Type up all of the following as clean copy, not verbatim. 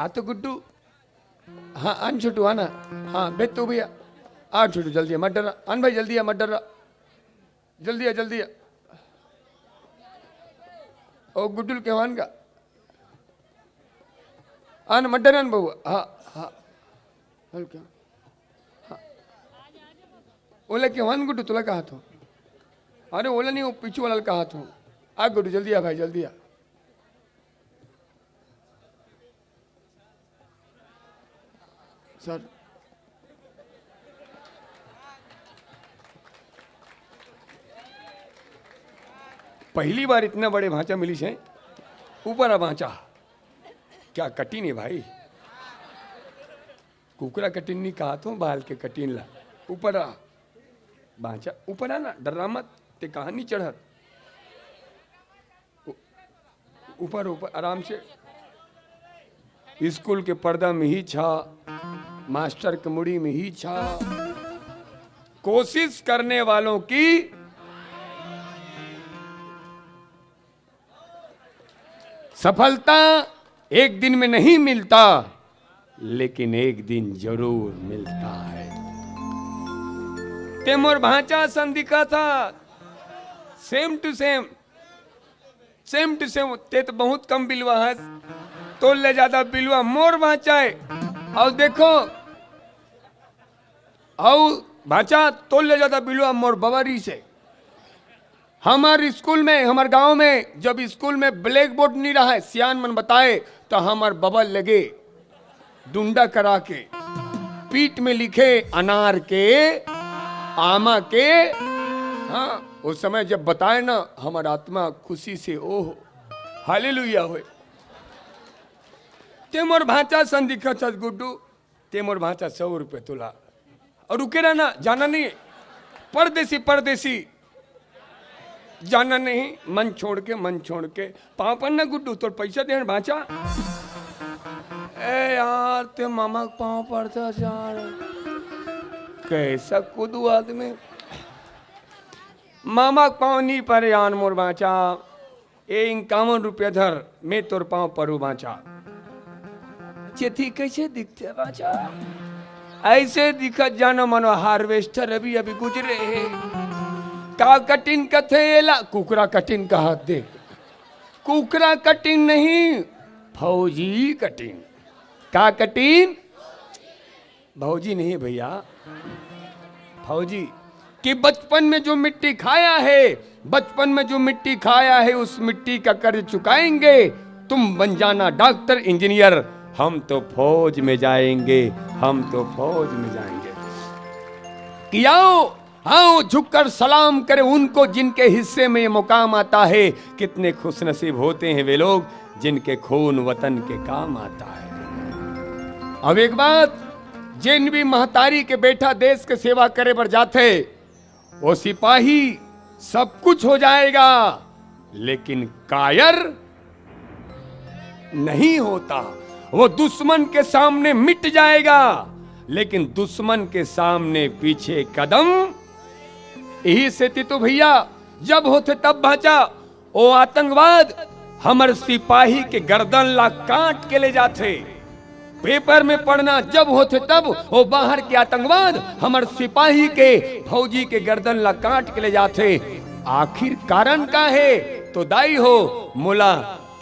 आ तो गुड्डू हाँ आन छोटू आना हाँ बेच तू भैया आ छोटू जल्दी मत डरा आन भाई जल्दी मत डरा जल्दी ओ गुड्डू केवान का आन मत डरा बहू हाँ हाँ हल क्या हाँ ओला केवान गुड्डू तुला कहा था अरे ओला नहीं वो पीछू वाला कहा था आ गुड्डू जल्दी आ भाई जल्दी आ सर पहली बार इतना बड़े भांचा मिली से ऊपर आ भांचा क्या कटिन है भाई कुकरा कटिन नहीं कहा तो बाल के कटिन ला ऊपर आ भांचा ऊपर आ ना डरा मत ते कहा नहीं चढ़त ऊपर ऊपर आराम से स्कूल के पर्दा में ही छा मास्टर के मुड़ी में ही छा कोशिश करने वालों की सफलता एक दिन में नहीं मिलता लेकिन एक दिन जरूर मिलता है ते मोर भांचा सन दिखा था सेम टू सेम ते तो बहुत कम बिलवा है तो ले ज्यादा बिलवा मोर भांचा है और देखो और भांचा तो ले ज्यादा बिलवा मोर बवारी से हमारे स्कूल में हमारे गांव में जब स्कूल में ब्लैक बोर्ड नहीं रहा है सियान मन बताए तो हमार बबल लगे डुंडा करा के पीठ में लिखे अनार के आमा के हाँ उस समय जब बताए ना हमारा आत्मा खुशी से ओह हालेलुया होए ते मोर भांचा सन दिखा था गुड्डू ते मोर भांचा 100 रुपये तुला और रुके रहना जाना नहीं परदेसी जाना नहीं मन छोड़ के पाँव पर ना गुड्डू तो पैसा दे भांचा ए यार ते मामा पाँव पड़ता यार कैसा कूदू आदमी मामा पाँव नहीं पर यान मोर भांचा ए 51 रुपया धर मैं तोर पाँव परू भांचा चेथी कैसे दिखते भांचा ऐसे दिखत जानो मनो हार्वेस्टर अभी गुजरे है का कटिन कथेला कुकरा कटिन कहा देख कुकरा कटिन नहीं फौजी कटिन का कटिन भौजी नहीं भैया फौजी कि बचपन में जो मिट्टी खाया है उस मिट्टी का कर्ज चुकाएंगे तुम बन जाना डॉक्टर इंजीनियर हम तो फौज में जाएंगे कि आओ झुककर सलाम करें उनको जिनके हिस्से में ये मुकाम आता है कितने खुशनसीब होते हैं वे लोग जिनके खून वतन के काम आता है अब एक बात जिन भी महतारी के बेटा देश के सेवा करे पर जाते वो सिपाही सब कुछ हो जाएगा लेकिन कायर नहीं होता वो दुश्मन के सामने मिट जाएगा लेकिन दुश्मन के सामने पीछे कदम यही से तो भैया जब होते तब भाचा ओ आतंकवाद हमर सिपाही के गर्दन ला काट के ले जाते पेपर में पढ़ना जब होते तब वो बाहर के आतंकवाद हमर सिपाही के फौजी के गर्दन ला काट के ले जाते आखिर कारण का है तो दाई हो मुला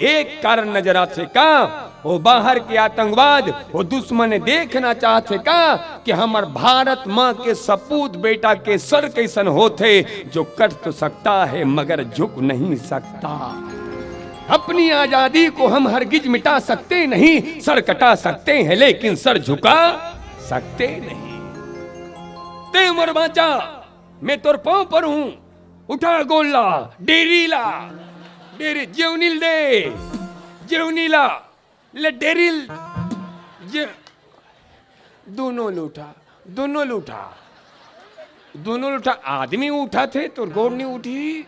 एक कारण नजर आते का वो बाहर के आतंकवाद वो दुश्मन देखना चाहते का कि हमार भारत माँ के सपूत बेटा के सर कैसन होते जो कट तो सकता है मगर झुक नहीं सकता अपनी आजादी को हम हरगिज मिटा सकते नहीं सर कटा सकते हैं लेकिन सर झुका सकते नहीं ते मर बाचा मैं तोर पांव पर हूं उठा गोला डेरी जेवनीला ले डेरिल दोनों लूटा आदमी उठा थे तो गोड़ नहीं उठी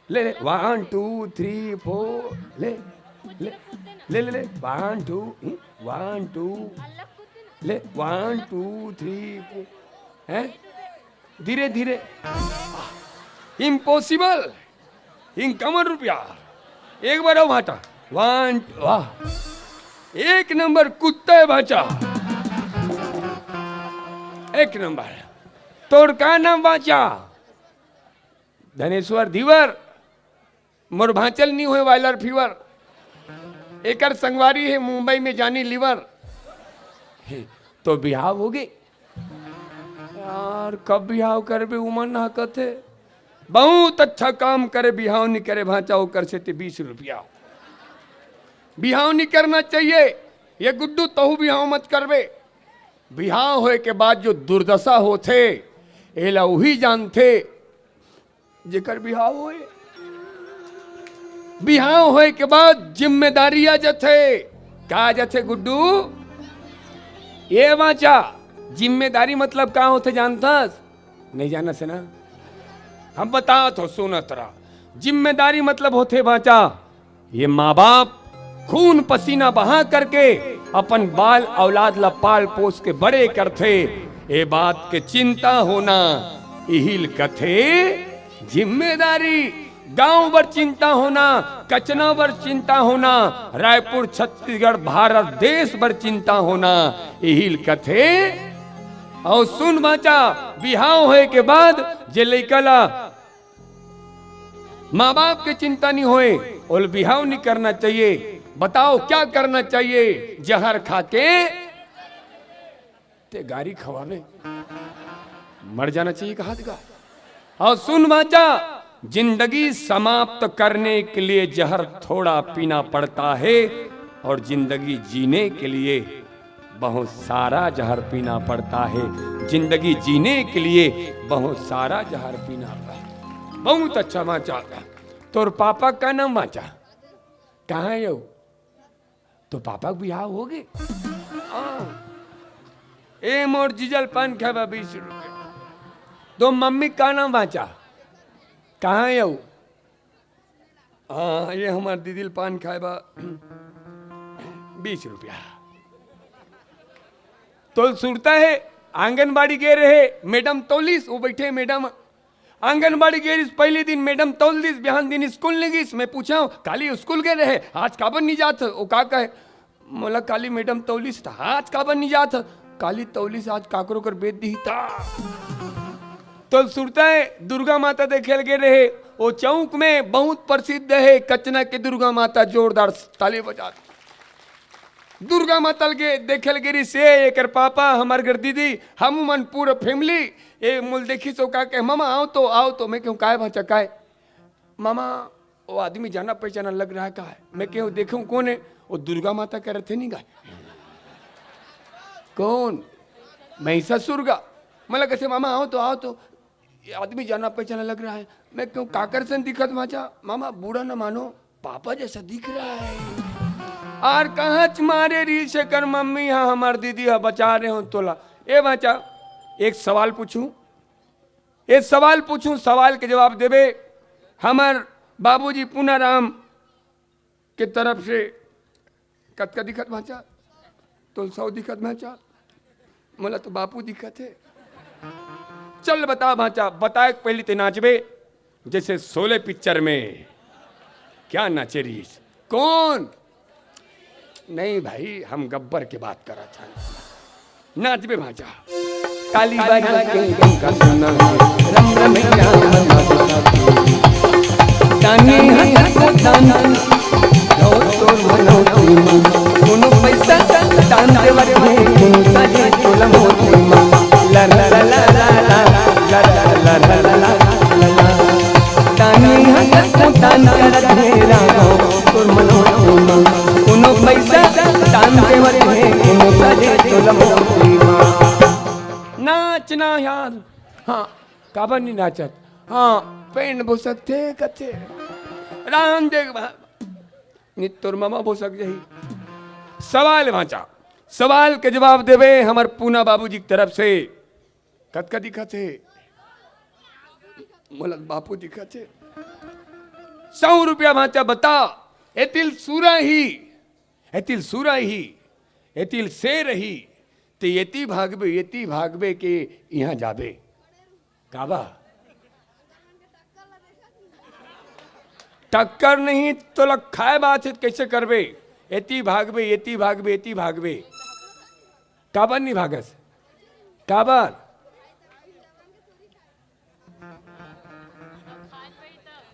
ले 1 2 3 4 ले 1 2 ले 1 2 3 4 है धीरे इम्पॉसिबल 51 रुपया एक बार आओ भाटा 1 वाह एक नंबर कुत्ता है भाचा, एक नंबर। तोर का नाम भाचा? धनेश्वर धीवर। मोर भांचल नहीं हुए वायलर फीवर। एकर संगवारी है मुंबई में जानी लीवर। तो बिहाव हो गए यार, कब बिहाव कर बे उमर ना कथे। बहुत अच्छा काम करे, बिहाव नहीं करे भाचा होकर से 20 रुपया। बिहाव नहीं करना चाहिए ये गुड्डू, तहु बिहाव मत करबे। बिहाव होए के बाद जो दुर्दशा होथे एला वही जानथे जेकर बिहाव होए। बिहाव होए के बाद जिम्मेदारी आ जथे। का जथे गुड्डू? ये बाचा जिम्मेदारी मतलब का होते जानथस? नहीं जाना से ना, हम बताओ तो सुन तरा। जिम्मेदारी मतलब होते बाचा, ये माँ बाप खून पसीना बहा करके अपन बाल औलाद ला पाल पोस के बड़े करथे। ये बात के चिंता होना इहिल कथे जिम्मेदारी। गांव बर चिंता होना, कचना बर चिंता होना, रायपुर छत्तीसगढ़ भारत देश बर चिंता होना इहिल कथे। और सुन बाचा, बिहाव होए के बाद जे लइकला माँ बाप के चिंता नहीं होए और बिहाव नहीं करना चाहिए। बताओ क्या करना चाहिए? जहर खाके ते गारी खवावे मर जाना चाहिए कहा दिखा। और सुन बाचा, जिंदगी समाप्त करने के लिए जहर थोड़ा पीना पड़ता है और जिंदगी जीने के लिए बहुत सारा जहर पीना पड़ता है। जिंदगी जीने के लिए बहुत सारा जहर पीना पड़ता है। बहुत अच्छा बाचा। तोर पापा का नाम बाचा? कहाँ है यो? तो पापा का बिहाव हो गए? ए मोर जीजल पान खाबा 20 रुपये। तो मम्मी का नाम बाचा? कहाँ है यो? हाँ, ये हमार दीदी पान खाएबा 20 रुपया। तो सुरता है आंगनबाड़ी गे रहे मैडम तौलिस, वो बैठे मैडम आंगनबाड़ी गे पहले दिन मैडम तौल दिस, बिहान दिन स्कूल नहीं गई। मैं पूछा काली स्कूल गए रहे, आज काबर नहीं जात? वो का कहे मोला काली मैडम तौलिस था, आज काबर नहीं जात? काली तौलिस आज काकरो कर बेच दी था। तो सुरता है दुर्गा माता देखे लगे रहे, वो चौक में बहुत प्रसिद्ध है कचना के दुर्गा माता, जोरदार ताली बजा। दुर्गा माता के देखे लगे से एकर पापा हमार घर दीदी हम मन पूरा फैमिली ए मूल देखी सो का के मामा आओ तो मैं क्यों काय भाचा काय मामा वो आदमी जाना पहचाना लग रहा है का है। मैं क्यों देखूं कौन है? वो दुर्गा माता कह रहे थे नहीं गाय कौन महिषासुर का। मतलब कैसे मामा आओ तो ये आदमी जाना पहचाना लग रहा है। मैं क्यों काकर से दिखत भाचा? मामा बुरा न मानो, पापा जैसा दिख रहा है। और कहाँ मारे रील से कर मम्मी, हाँ हमार दीदी हाँ बचा रहे हो तोला। ए बचा एक सवाल पूछूं, एक सवाल पूछूं, सवाल के जवाब देवे। हमार बाबूजी पुनाराम के तरफ से कतका दिखत भाचा? तो 100 दिखत भाचा? मोला तो बापू दिखत है। चल बता भाचा, बताए पहले ते नाचबे जैसे शोले पिक्चर में। क्या नाचे रीस? कौन? नहीं भाई, हम गब्बर की बात कर रहा था। नाचबे भाचा। काली बजा के गंगा सुना रंग में जामन तानी हर को ताना रो तो मनो तुम कोनो पैसा दान देवर में कुन सजे तोला मोती ला ला ला ला ला ला ला ला ला तानी हर को ताना रे रागो तो मनो तुम कोनो पैसा दान देवर में कुन सजे तोला मोती। नाचना यार, हाँ काबर नहीं नाचत? हाँ पेन भोसक थे कथे राम देख नित्तोर मामा भोसक जही। सवाल भाचा, सवाल के जवाब देवे हमार पूना बाबूजी की तरफ से। कतका दिखा थे? मोला बापू दिखा थे। 100 रुपया भाचा बता। एतिल सूरा ही एतिल से रही ते येती भागबे के यहाँ जाबे काबा। टक्कर नहीं तो लग खाए बात है कैसे करबे? एती भागबे एती भागबे एती भागबे काबर नहीं भागस काबर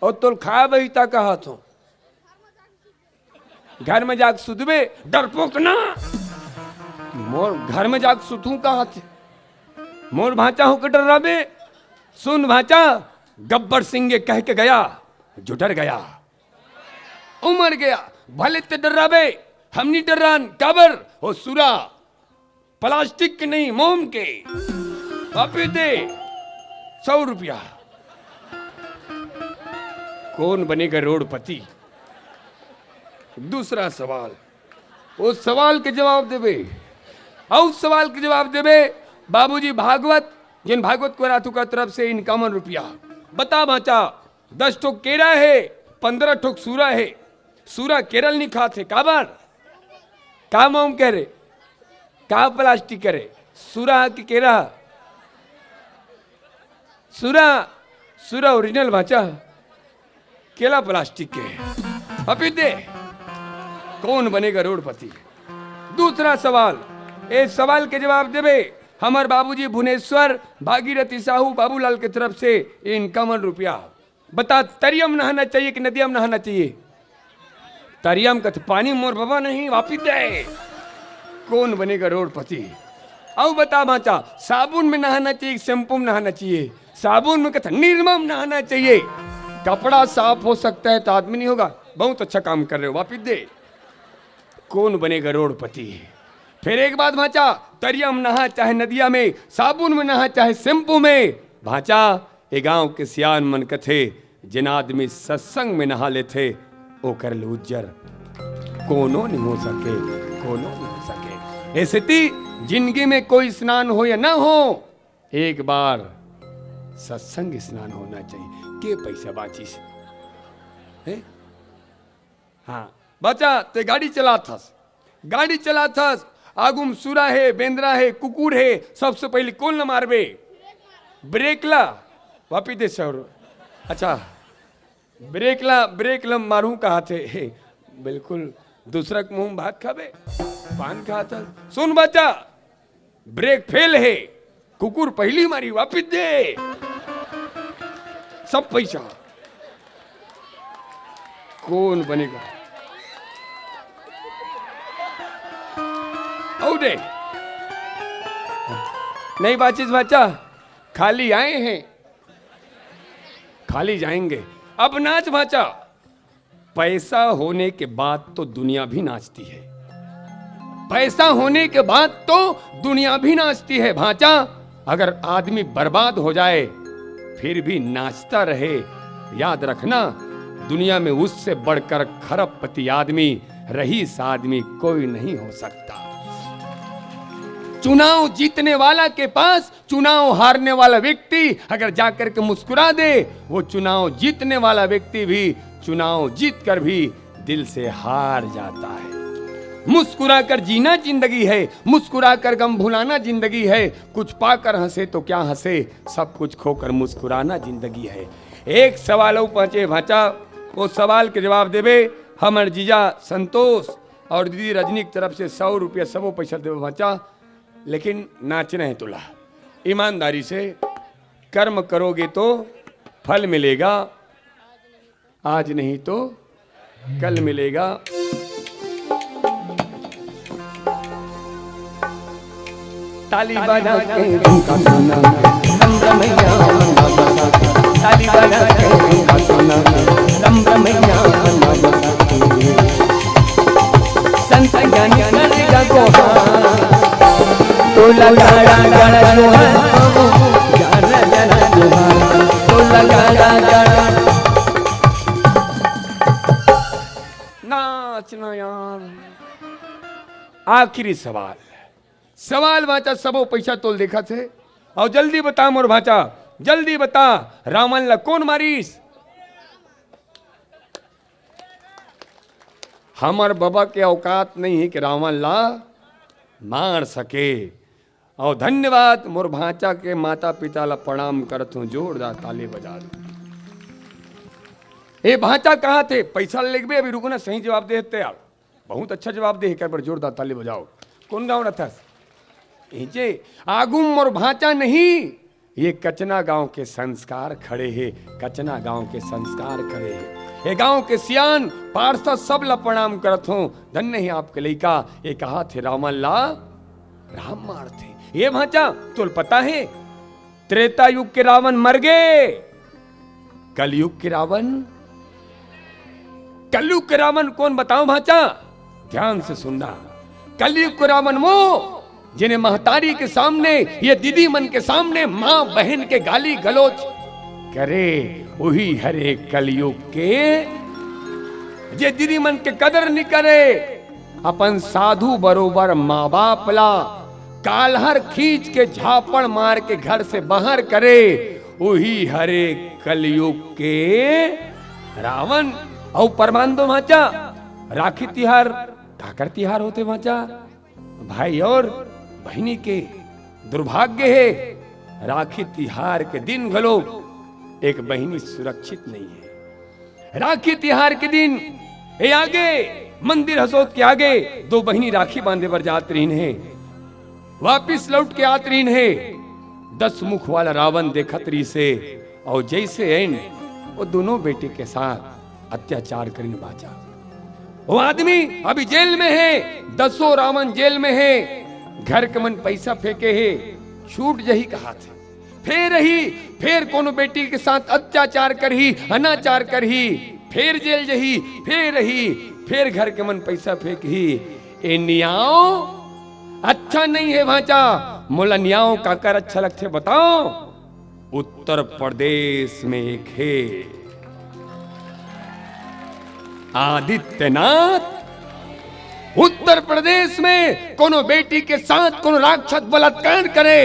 और तोल खा बहीता कहा तो घर में जाग सुधबे डरपोक ना मोर घर में जाग सुतू कहा थे मोर भाचा होकर डर रहा बे सुन भाचा गब्बर सिंह ये कह के गया जो डर गया उमर गया भले ते डर रहा बे हम नहीं डर रहा काबर हो सुरा प्लास्टिक के नहीं मोम के वापे दे 100 रुपया कौन बनेगा रोडपति दूसरा सवाल उस सवाल के जवाब देवे और उस सवाल के जवाब देवे बाबूजी भागवत जिन भागवत को रातू का तरफ से इनकावन रुपया बता बाचा 10 ठोक केरा है 15 ठोक सूरा है सूरा केरल नहीं खाते काबर का मोम कह रहे का प्लास्टिक करे सूरा की केरा सूरा सूरा ओरिजिनल बाचा केला प्लास्टिक के अभी दे कौन बनेगा रोडपति दूसरा सवाल इस सवाल के जवाब देवे हमार बाबूजी भुवनेश्वर भागीरथी साहू बाबूलाल की तरफ से 51 रुपया बता तरियम नहाना चाहिए कि नदियम नहाना चाहिए तरियम का पानी मोर बाबा नहीं वापिस दे कौन बनेगा रोडपति अब बता बाचा साबुन में नहाना चाहिए शैम्पू में नहाना चाहिए साबुन में कहता निर्मम नहाना चाहिए कपड़ा साफ हो सकता है तो आदमी नहीं होगा बहुत अच्छा काम कर रहे हो वापिस दे कौन बनेगा रोडपति फिर एक बात भाचा तरिया में नहा चाहे नदिया में साबुन में नहा चाहे शैम्पू में भाचा ये गांव के सियान मन कथे जिन आदमी सत्संग में नहा लेते वो कर ले उज्जर कोनो नहीं हो सके कोनो नहीं हो सके ऐसे जिंदगी में कोई स्नान हो या ना हो एक बार सत्संग स्नान होना चाहिए के पैसा बाचिस है हाँ बचा ते गाड़ी चला था आगुम सुरा है बेंद्रा है कुकुर है सबसे पहले कौन न मारबे ब्रेकला वापी दे सर अच्छा ब्रेकला मारू कहा थे बिल्कुल दूसरा मुंह भात खाबे पान खा था सुन बच्चा ब्रेक फेल है कुकुर पहली मारी वापिस दे सब पैसा कौन बनेगा दे नहीं बाचिस बच्चा खाली आए हैं खाली जाएंगे अब नाच भाचा पैसा होने के बाद तो दुनिया भी नाचती है पैसा होने के बाद तो दुनिया भी नाचती है भाचा अगर आदमी बर्बाद हो जाए फिर भी नाचता रहे याद रखना दुनिया में उससे बढ़कर खरबपति आदमी रईस आदमी कोई नहीं हो सकता चुनाव जीतने वाला के पास चुनाव हारने वाला व्यक्ति अगर जाकर के मुस्कुरा दे वो चुनाव जीतने वाला व्यक्ति भी चुनाव जीत कर भी दिल से हार जाता है मुस्कुरा कर जीना जिंदगी है मुस्कुरा कर गम भुलाना जिंदगी है कुछ पाकर हंसे तो क्या हंसे सब कुछ खोकर मुस्कुराना जिंदगी है एक सवाल पहुंचे भाचा वो सवाल के जवाब देवे हमर जीजा संतोष और दीदी रजनी की तरफ से 100 रुपया सबो पैसा देवे भाचा लेकिन नाचना है तुला ईमानदारी से कर्म करोगे तो फल मिलेगा आज नहीं तो कल मिलेगा ताली बजा के उनका सोना संभ्रमैया मना बसा ताली बजा के उनका सोना संभ्रमैया मना बसा संत ज्ञानी नरेगा गोहा तो लगाड़ा गड़ा जोहर जाना जाना जोहर तो लगाड़ा गड़ा नाचना यार आखिरी सवाल भाचा सबो पैसा तोल देखा थे और जल्दी बता मोर भाचा जल्दी बता रावण ला कौन मारीस हमार बाबा के औकात नहीं है कि रावण ला मार सके और धन्यवाद मोर भाचा के माता पिता ला प्रणाम करत हूँ जोरदार ताली बजा दो ए भाचा कहाँ थे पैसा लेके अभी रुको ना सही जवाब देते आप बहुत अच्छा जवाब दे, कर पर जोरदार ताली बजाओ। कौन गाँव रहा था? जे आगुम और भांचा नहीं, ये कचना गांव के संस्कार खड़े हैं, कचना गांव के संस्कार खड़े हैं। ये गांव के सियान पार्षद सब ला प्रणाम करत हो, धन्य ही आपके लइका। ये कहा थे रावण ला राम मार थे। ये भांचा तुल पता है, त्रेता युग के रावण मर गए, कलयुग के रावण, कलयुग के रावण कौन बताओ भांचा? ध्यान से सुनना। कलयुग के रावण वो जिन्हें महतारी के सामने, ये दीदी मन के सामने मां बहन के गाली गलोच करे, वही हरे कलयुग के जे दीदी मन के कदर नहीं करे, अपन साधु बरोबर माँ बाप ला कालहर खींच के झापड़ मार के घर से बाहर करे, वही हरे कलयुग के रावण। और परमान दो भाचा, राखी तिहार ठाकर तिहार होते भाचा, भाई और बहनी के दुर्भाग्य है, राखी तिहार के दिन घलो एक बहनी सुरक्षित नहीं है। राखी तिहार के दिन ये आगे मंदिर हसोद के आगे दो बहनी राखी बांधे पर जात रही है, वापिस लौट के आत रही है। 10 मुख वाला रावण देखत रही से, और जैसे एंड वो दोनों बेटे के साथ अत्याचार करीन बाचा। वो आदमी अभी जेल में है, 10 रावण जेल में है, घर के मन पैसा फेंके है, छूट जही कहा थे, फिर कोनो बेटी के साथ अत्याचार कर ही, अनाचार कर ही, फिर जेल जही, फिर घर के मन पैसा फेंक ही। ए नियाओ अच्छा नहीं है भाचा। मोला नियाओ का कर अच्छा लगते बताओ? उत्तर प्रदेश में एक है आदित्यनाथ। उत्तर प्रदेश में कोनो बेटी के साथ कोनो राक्षस बलात्कार करे,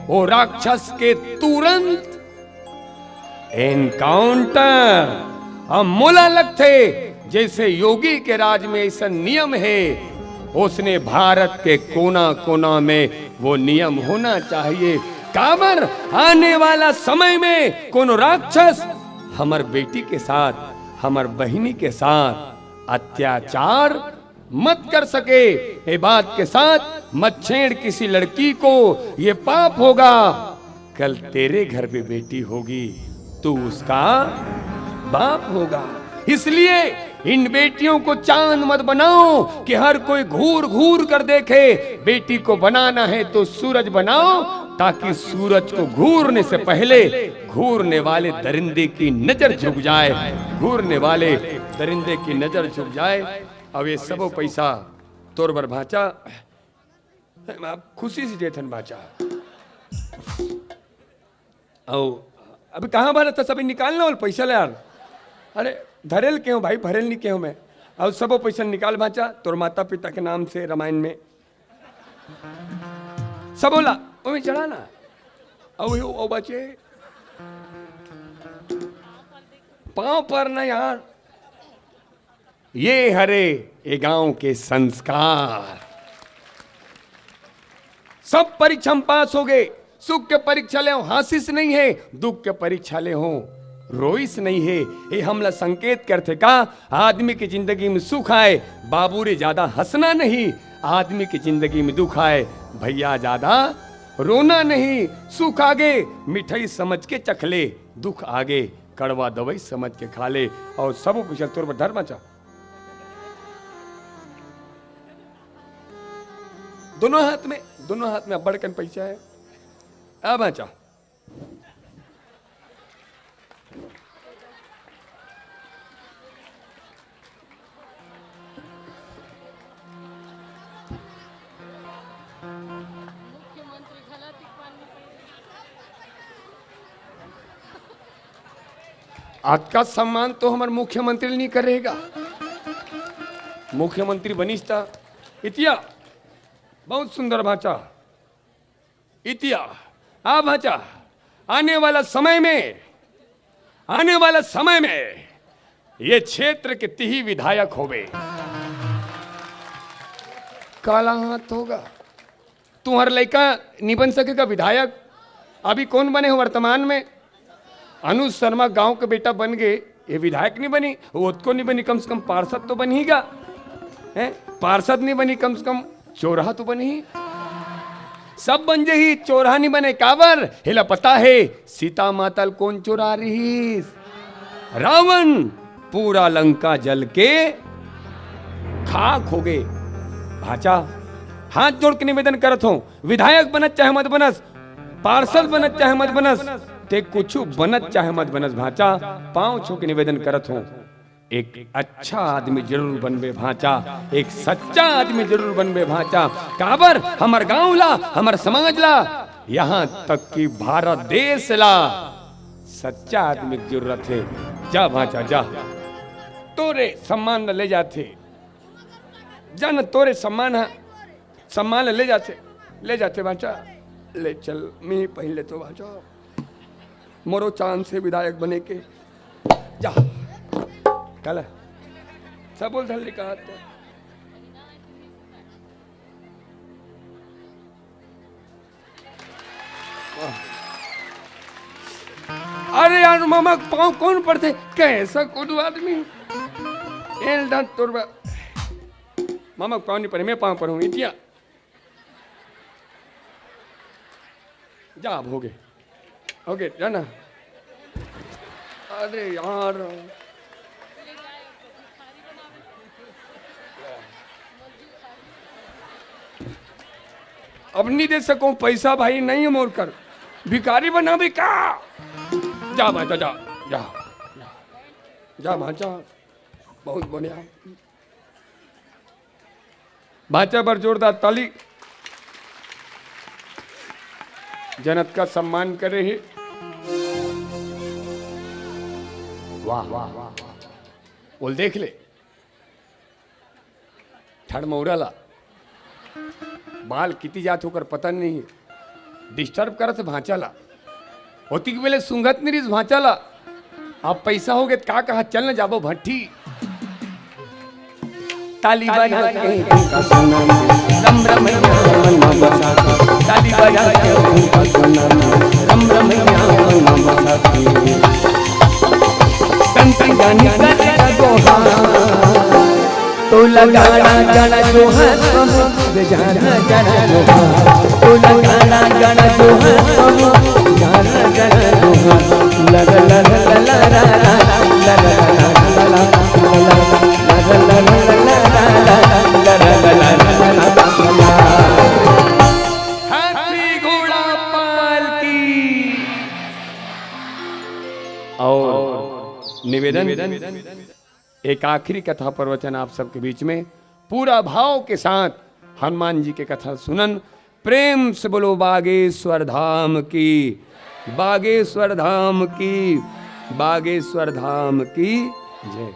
वो राक्षस के तुरंत एनकाउंटर। हम मोला लगते जैसे योगी के राज में ऐसा नियम है, उसने भारत के कोना कोना में वो नियम होना चाहिए। काबर आने वाला समय में कोनो राक्षस हमार बेटी के साथ, हमार बहिनी के साथ अत्याचार मत कर सके। ये बात के साथ मत छेड़ किसी लड़की को, ये पाप होगा। कल तेरे घर पे बेटी होगी, तू उसका बाप होगा। इसलिए इन बेटियों को चांद मत बनाओ कि हर कोई घूर घूर कर देखे। बेटी को बनाना है तो सूरज बनाओ, ताकि सूरज को घूरने से पहले घूरने वाले दरिंदे की नजर झुक जाए, घूरने वाले दरिंदे की नजर झुक जाए। अब ये सबो पैसा तोर बर भाचा, आप खुशी से देथन भाचा। अभी कहाँ भरा था? सभी निकालना और पैसा ले यार। अरे धरेल क्यों भाई, भरेल नहीं क्यों मैं? और सबो पैसा निकाल भाचा, तोर माता पिता के नाम से रामायण में सब बोला वो चढ़ाना। अब बचे पांव पर ना यार। ये हरे ये गांव के संस्कार। सब परीक्षा में पास हो गए। सुख के परीक्षा ले हासिस नहीं है, दुख के परीक्षा ले हो रोइस नहीं है। ये हमला संकेत करते का आदमी की जिंदगी में सुख आए बाबू रे ज्यादा हंसना नहीं, आदमी की जिंदगी में दुख आए भैया ज्यादा रोना नहीं। सुख आगे मिठाई समझ के चख ले, दुख आगे कड़वा दवाई समझ के खा ले। और सब पूछा तोर पर धर्म चा दोनों हाथ में बड़कन पैसा है। अब बचा आज का सम्मान तो हमारे मुख्यमंत्री नहीं करेगा। मुख्यमंत्री बनिस्ता इतिया बहुत सुंदर भाचा। इतिया आ भाचा आने वाला समय में ये क्षेत्र के 30 विधायक होवे। काला हाथ होगा। तुम्हारा लड़का नहीं बन सकेगा विधायक। अभी कौन बने हो वर्तमान में? अनुज शर्मा गांव का बेटा बन गए, ये विधायक नहीं बनी, वो को नहीं बनी, कम से कम पार्षद तो बनेगा। हैं? पार्षद नहीं बनी, कम से कम चोरहा तो बनी। सब बन ही, चोरहा नहीं बने। काबर हिला पता है सीता मातल कौन चुरा रही? रावण। पूरा लंका जल के खाक हो गए। भाचा हाथ जोड़ के निवेदन करत हूं, विधायक बनत चाहे मत बनस, पार्षद बनत चाहे मत बनस, ते कुछ बनत चाहे मत बनस भाचा, पांव छू के निवेदन करत हूं, एक अच्छा आदमी जरूर बनबे भाचा, एक सच्चा आदमी जरूर बनबे भाचा। काबर हमर गांव ला, हमर समाज ला, यहां तक कि भारत देश ला सच्चा आदमी की जरूरत है। जा भाचा जा, तोरे सम्मान ले जाते, जान तोरे सम्मान ले जाते भाचा, ले चल। मैं पहले तो भाचा मोरो चांद से विधायक बने के जा कल सब बोल धल कहा तो अरे यार मामा पाँव कौन पड़ते, कैसा कौन आदमी एल डांट तोरबा मामा पाँव नहीं पड़े, मैं पाँव पढ़ूँ इटिया जा। अब हो गए जाना। अरे यार अब नहीं दे सकूं पैसा भाई, नहीं है मोर कर, भिखारी बना भी का। जा भाचा जा जा जा भाचा, बहुत बढ़िया भाचा, पर जोरदार ताली। जनत का सम्मान करे है। वाह वाह वाह, बोल देख ले ठड़ मौराला बाल किती जात होकर पता नहीं, डिस्टर्ब करत भांचाला होती के बेले सुंगत निरिस भांचाला। अब पैसा हो गए का कहा चल न जाबो भट्टी, ताली बजा के का सुना रम रम मन बसा, ताली बजा के का सुना रम रम मन बसा, संत जानी कर गोहा तो लगाना गाना जो है बेजाना गाना जो है, तो लगाना गाना जो है गाना गाना जो है, लगा लगा लगा लगा लगा लगा। हाथी घोड़ा पालकी। और निवेदन एक आखिरी कथा प्रवचन आप सबके बीच में, पूरा भाव के साथ हनुमान जी के कथा सुनन। प्रेम से बोलो बागेश्वर धाम की, बागेश्वर धाम की, बागेश्वर धाम की जय।